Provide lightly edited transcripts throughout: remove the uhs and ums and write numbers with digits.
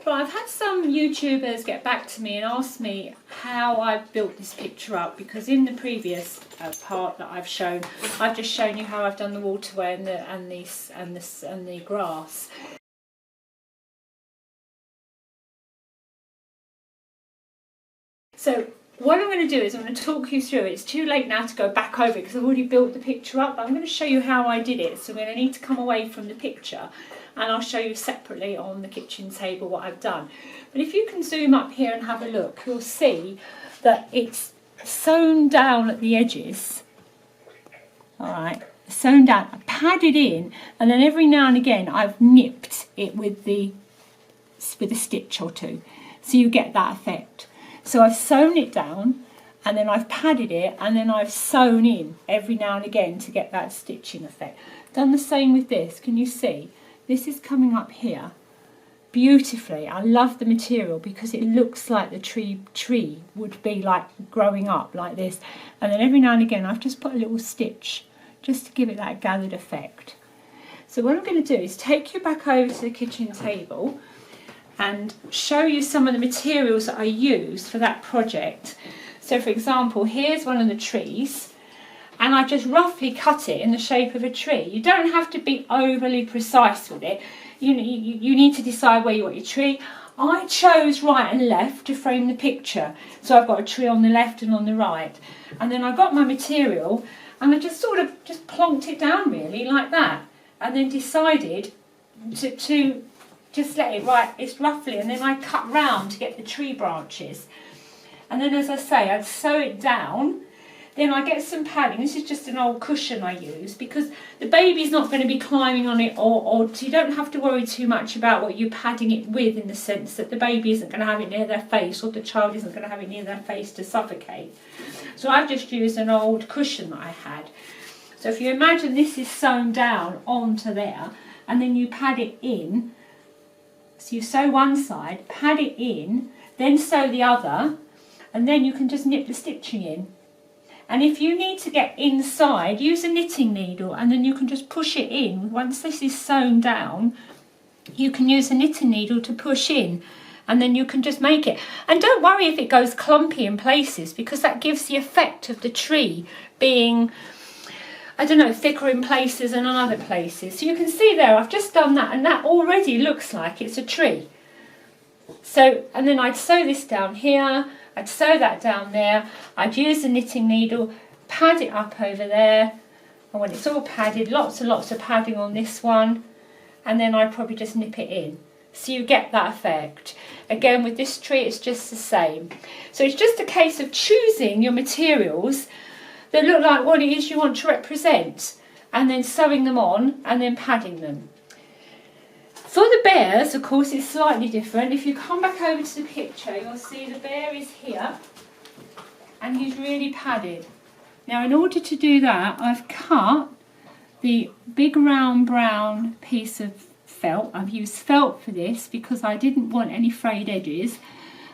But I've had some YouTubers get back to me and ask me how I've built this picture up, because in the previous part that I've shown, I've just shown you how I've done the waterway and the grass. So what I'm going to do is I'm going to talk you through it. It's too late now to go back over it because I've already built the picture up, but I'm going to show you how I did it. So we're going to need to come away from the picture and I'll show you separately on the kitchen table what I've done. But if you can zoom up here and have a look, you'll see that it's sewn down at the edges. Alright, sewn down, padded in, and then every now and again I've nipped it with a stitch or two, so you get that effect. So I've sewn it down and then I've padded it and then I've sewn in every now and again to get that stitching effect. Done the same with this. Can you see? This is coming up here beautifully. I love the material because it looks like the tree would be like growing up like this. And then every now and again I've just put a little stitch just to give it that gathered effect. So what I'm going to do is take you back over to the kitchen table and show you some of the materials that I used for that project. So for example, here's one of the trees and I just roughly cut it in the shape of a tree. You don't have to be overly precise with it. You need to decide where you want your tree. I chose right and left to frame the picture. So I've got a tree on the left and on the right. And then I got my material and I just sort of just plonked it down really like that. And then decided to just let it right, it's roughly, and then I cut round to get the tree branches. And then as I say, I'd sew it down, then I get some padding. This is just an old cushion I use because the baby's not going to be climbing on it, or so you don't have to worry too much about what you're padding it with, in the sense that the baby isn't going to have it near their face or the child isn't going to have it near their face to suffocate. So I've just used an old cushion that I had. So if you imagine this is sewn down onto there and then you pad it in. So you sew one side, pad it in, then sew the other, and then you can just knit the stitching in. And if you need to get inside, use a knitting needle and then you can just push it in. Once this is sewn down, you can use a knitting needle to push in and then you can just make it. And don't worry if it goes clumpy in places, because that gives the effect of the tree being, I don't know, thicker in places and on other places. So you can see there, I've just done that and that already looks like it's a tree. So, and then I'd sew this down here, I'd sew that down there, I'd use the knitting needle, pad it up over there, and when it's all padded, lots and lots of padding on this one, and then I'd probably just nip it in. So you get that effect. Again, with this tree, it's just the same. So it's just a case of choosing your materials that look like what it is you want to represent, and then sewing them on and then padding them. For the bears, of course, it's slightly different. If you come back over to the picture, you'll see the bear is here and he's really padded. Now, in order to do that, I've cut the big round brown piece of felt. I've used felt for this because I didn't want any frayed edges.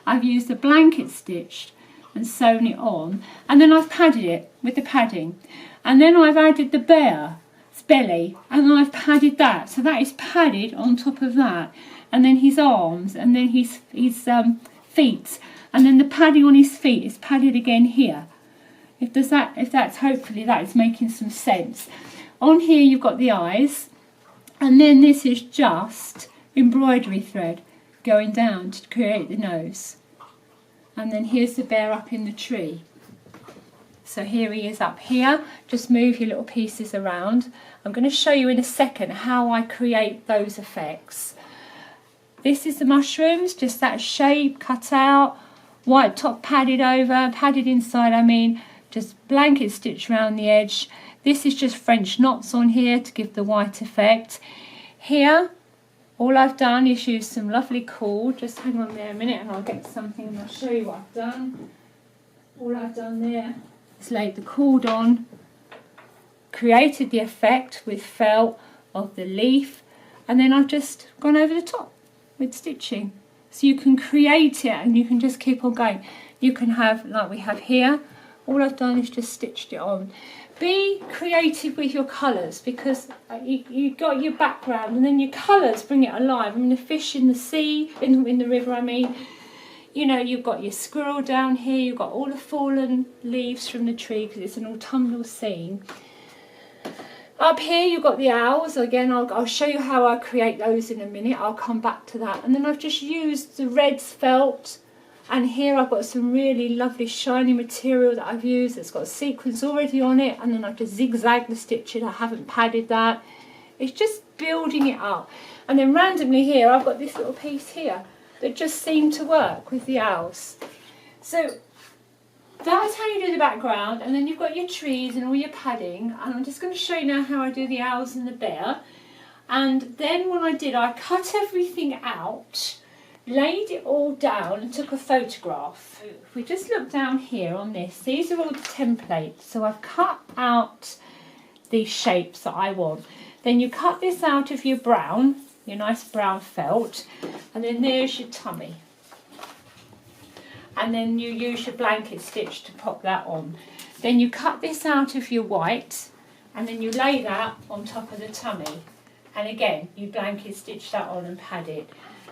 I've used a blanket stitched and sewn it on, and then I've padded it with the padding, and then I've added the bear's belly and I've padded that, so that is padded on top of that, and then his arms, and then his feet, and then the padding on his feet is padded again here. Hopefully that is making some sense. On here you've got the eyes, and then this is just embroidery thread going down to create the nose. And then here's the bear up in the tree. So here he is up here. Just move your little pieces around. I'm going to show you in a second how I create those effects. This is the mushrooms, just that shape cut out, white top padded over, padded inside I mean, just blanket stitch around the edge. This is just French knots on here to give the white effect. Here, all I've done is use some lovely cord. Just hang on there a minute and I'll get something and I'll show you what I've done. All I've done there is laid the cord on, created the effect with felt of the leaf, and then I've just gone over the top with stitching. So you can create it and you can just keep on going. You can have, like we have here, all I've done is just stitched it on. be creative with your colours, because you got your background and then your colours bring it alive. I mean, the fish in the sea, in the river, I mean, you know, you've got your squirrel down here, you've got all the fallen leaves from the tree because it's an autumnal scene. Up here you've got the owls. Again, I'll show you how I create those in a minute. I'll come back to that. And then I've just used the red felt, and here I've got some really lovely shiny material that I've used. It's got a sequins already on it, and then I've just zigzagged the stitching. I haven't padded that. It's just building it up. And then randomly here I've got this little piece here that just seemed to work with the owls. So that's how you do the background, and then you've got your trees and all your padding, and I'm just going to show you now how I do the owls and the bear. And then what I did, I cut everything out, laid it all down and took a photograph. If we just look down here on this, these are all the templates. So I've cut out these shapes that I want. Then you cut this out of your brown, your nice brown felt, and then there's your tummy. And then you use your blanket stitch to pop that on. Then you cut this out of your white, and then you lay that on top of the tummy. And again, you blanket stitch that on and pad it.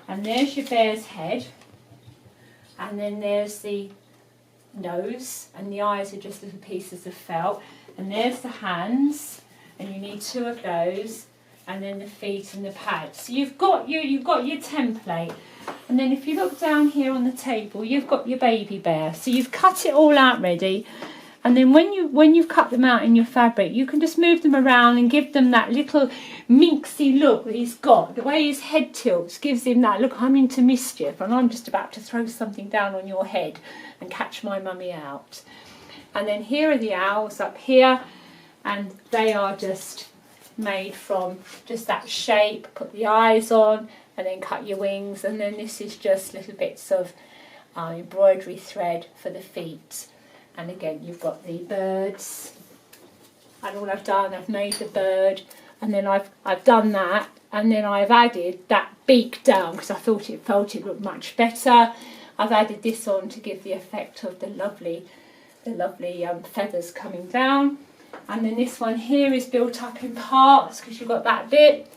And there's your bear's head, and then there's the nose, and the eyes are just little pieces of felt, and there's the hands, and you need 2 of those, and then the feet and the pads. So you've got your template, and then if you look down here on the table, you've got your baby bear. So you've cut it all out ready, and then when you've cut them out in your fabric, you can just move them around and give them that little minxy look that he's got. The way his head tilts gives him that look, I'm into mischief and I'm just about to throw something down on your head and catch my mummy out. And then here are the owls up here, and they are just made from just that shape. Put the eyes on and then cut your wings, and then this is just little bits of embroidery thread for the feet. And again, you've got the birds, and all I've done, I've made the bird, and then I've done that, and then I've added that beak down because I thought it looked much better. I've added this on to give the effect of the lovely feathers coming down. And then this one here is built up in parts because you've got that bit,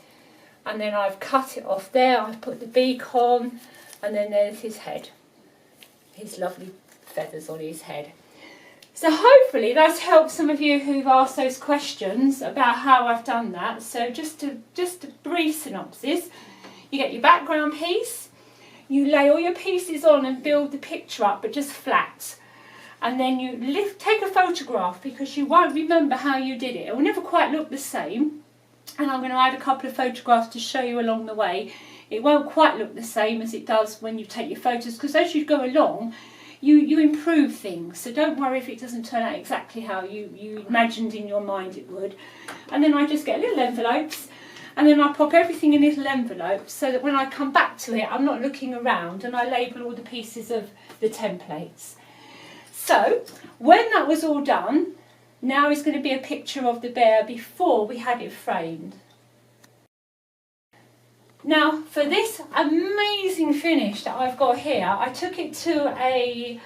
and then I've cut it off there. I've put the beak on, and then there's his head, his lovely feathers on his head. So hopefully that's helped some of you who've asked those questions about how I've done that. So just a brief synopsis. You get your background piece, you lay all your pieces on and build the picture up, but just flat. And then you take a photograph because you won't remember how you did it. It will never quite look the same. And I'm going to add a couple of photographs to show you along the way. It won't quite look the same as it does when you take your photos, because as you go along, you improve things. So don't worry if it doesn't turn out exactly how you imagined in your mind it would. And then I just get little envelopes, and then I pop everything in little envelopes so that when I come back to it, I'm not looking around, and I label all the pieces of the templates. So when that was all done, now is going to be a picture of the bear before we had it framed. Now for this amazing finish that I've got here, I took it to a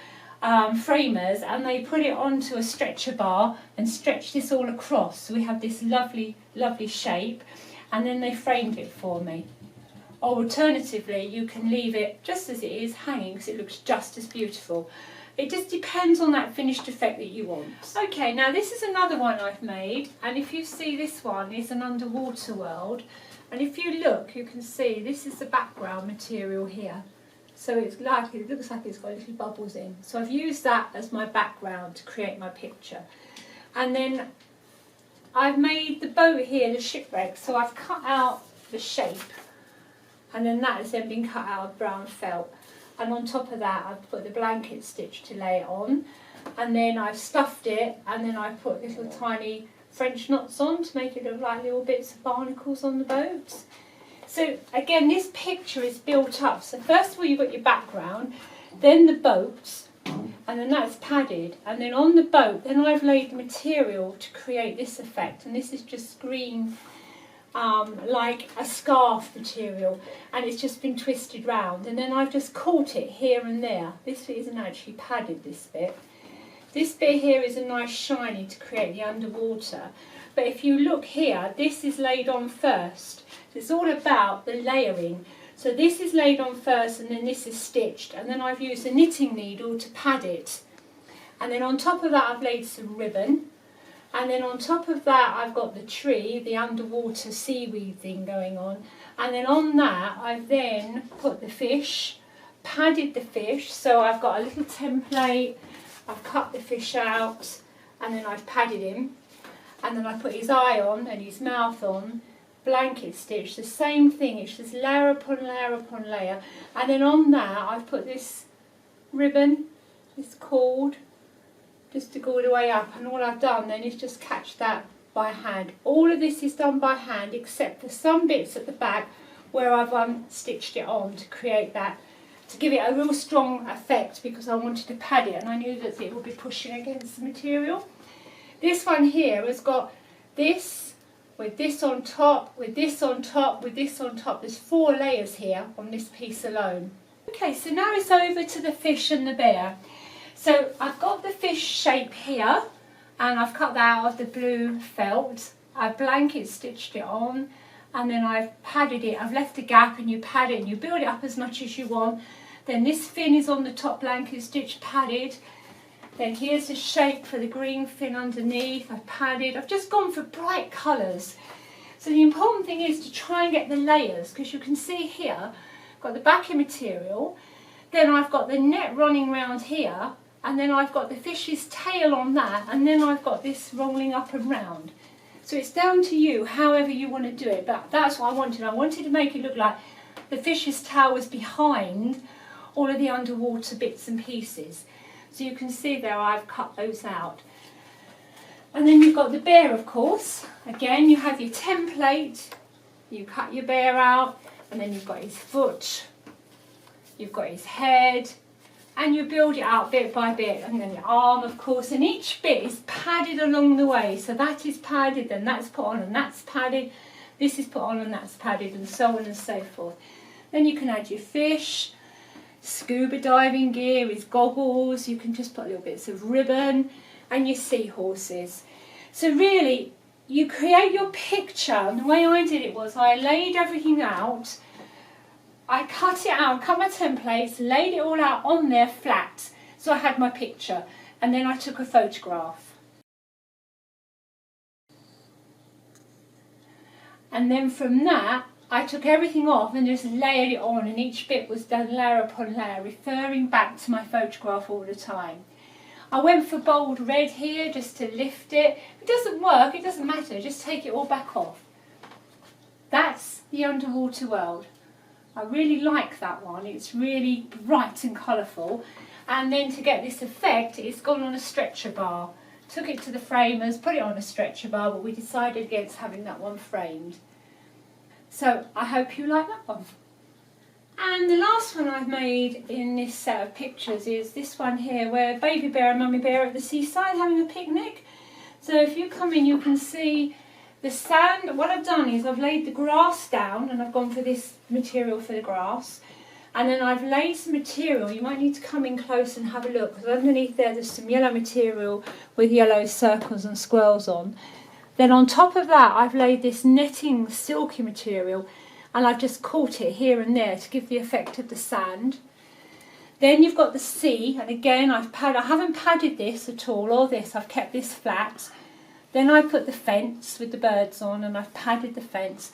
framers, and they put it onto a stretcher bar and stretched this all across. So we have this lovely shape, and then they framed it for me. Or alternatively, you can leave it just as it is hanging because it looks just as beautiful. It just depends on that finished effect that you want. Okay, now this is another one I've made, and if you see, this one is an underwater world. And if you look, you can see this is the background material here. So it looks like it's got little bubbles in. So I've used that as my background to create my picture. And then I've made the boat here, the shipwreck, so I've cut out the shape. And then that has then been cut out of brown felt. And on top of that, I've put the blanket stitch to lay it on. And then I've stuffed it, and then I've put little tiny French knots on to make it look like little bits of barnacles on the boat. So again, this picture is built up. So first of all, you've got your background, then the boat, and then that's padded. And then on the boat, then I've laid the material to create this effect. And this is just green, like a scarf material, and it's just been twisted round. And then I've just caught it here and there. This bit isn't actually padded, this bit. This bit here is a nice shiny to create the underwater. But if you look here, this is laid on first. It's all about the layering. So this is laid on first and then this is stitched. And then I've used a knitting needle to pad it. And then on top of that I've laid some ribbon. And then on top of that I've got the tree, the underwater seaweed thing going on. And then on that I've then put the fish, padded the fish. So I've got a little template, I've cut the fish out and then I've padded him. And then I put his eye on and his mouth on, blanket stitch, the same thing, it's just layer upon layer upon layer. And then on that I've put this ribbon, this cord, just to go all the way up, and all I've done then is just catch that by hand. All of this is done by hand except for some bits at the back where I've stitched it on to create that, to give it a real strong effect, because I wanted to pad it and I knew that it would be pushing against the material. This one here has got this, with this on top, with this on top, with this on top. There's 4 layers here on this piece alone. Okay, so now it's over to the fish and the bear. So I've got the fish shape here and I've cut that out of the blue felt. I've blanket stitched it on and then I've padded it. I've left a gap and you pad it and you build it up as much as you want. Then this fin is on the top blanket stitch padded. Then here's the shape for the green fin underneath. I've padded. I've just gone for bright colours. So the important thing is to try and get the layers, because you can see here, I've got the backing material, then I've got the net running round here, and then I've got the fish's tail on that, and then I've got this rolling up and round. So it's down to you, however you want to do it, but that's what I wanted. I wanted to make it look like the fish's tail was behind all of the underwater bits and pieces. So you can see there I've cut those out. And then you've got the bear, of course. Again, you have your template, you cut your bear out, and then you've got his foot, you've got his head, and you build it out bit by bit. And then your arm, of course, and each bit is padded along the way. So that is padded, then that's put on and that's padded, this is put on and that's padded, and so on and so forth. Then you can add your fish, scuba diving gear, his goggles, you can just put little bits of ribbon, and your seahorses. So really, you create your picture, and the way I did it was I laid everything out, I cut it out, cut my templates, laid it all out on there flat, so I had my picture, and then I took a photograph. And then from that, I took everything off and just layered it on, and each bit was done layer upon layer, referring back to my photograph all the time. I went for bold red here just to lift it. If it doesn't work, it doesn't matter, just take it all back off. That's the underwater world. I really like that one, it's really bright and colourful. And then to get this effect, it's gone on a stretcher bar. Took it to the framers, put it on a stretcher bar, but we decided against having that one framed. So I hope you like that one. And the last one I've made in this set of pictures is this one here, where baby bear and mummy bear are at the seaside having a picnic. So if you come in, you can see the sand. What I've done is I've laid the grass down, and I've gone for this material for the grass. And then I've laid some material, you might need to come in close and have a look, because underneath there's some yellow material with yellow circles and squirrels on. Then on top of that I've laid this netting silky material, and I've just caught it here and there to give the effect of the sand. Then you've got the sea, and again I haven't padded this at all, or this, I've kept this flat. Then I put the fence with the birds on, and I've padded the fence,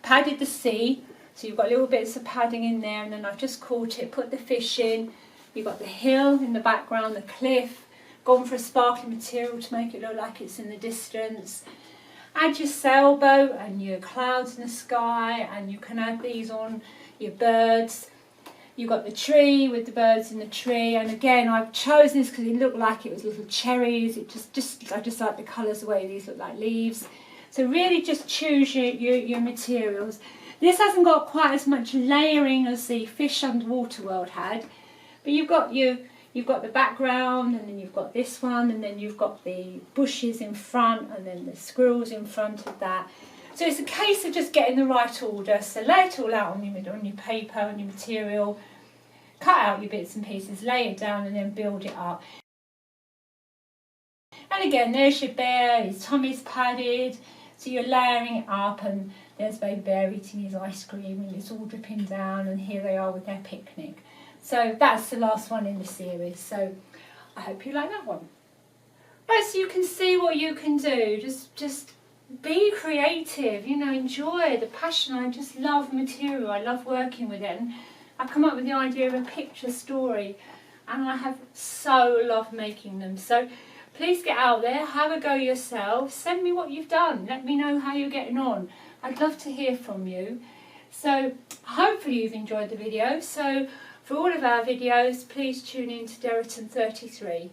padded the sea, so you've got little bits of padding in there, and then I've just caught it, put the fish in. You've got the hill in the background, the cliff, gone for a sparkly material to make it look like it's in the distance. Add your sailboat and your clouds in the sky, and you can add these on your birds. You've got the tree with the birds in the tree, and again I've chosen this because it looked like it was little cherries. I just like the colours, the way these look like leaves. So really just choose your materials. This hasn't got quite as much layering as the fish underwater world had, but you've got the background, and then you've got this one, and then you've got the bushes in front, and then the squirrels in front of that. So it's a case of just getting the right order. So lay it all out on your paper, on your material, cut out your bits and pieces, lay it down, and then build it up. And again, there's your bear, his tummy's padded, so you're layering it up, and there's baby bear eating his ice cream and it's all dripping down, and here they are with their picnic. So that's the last one in the series, so I hope you like that one. Right, so you can see what you can do, just be creative, you know, enjoy the passion. I just love material, I love working with it, and I come up with the idea of a picture story, and I have so loved making them. So please get out there, have a go yourself, send me what you've done, let me know how you're getting on. I'd love to hear from you. So hopefully you've enjoyed the video. So for all of our videos, please tune in to Derriton 33.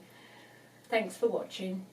Thanks for watching.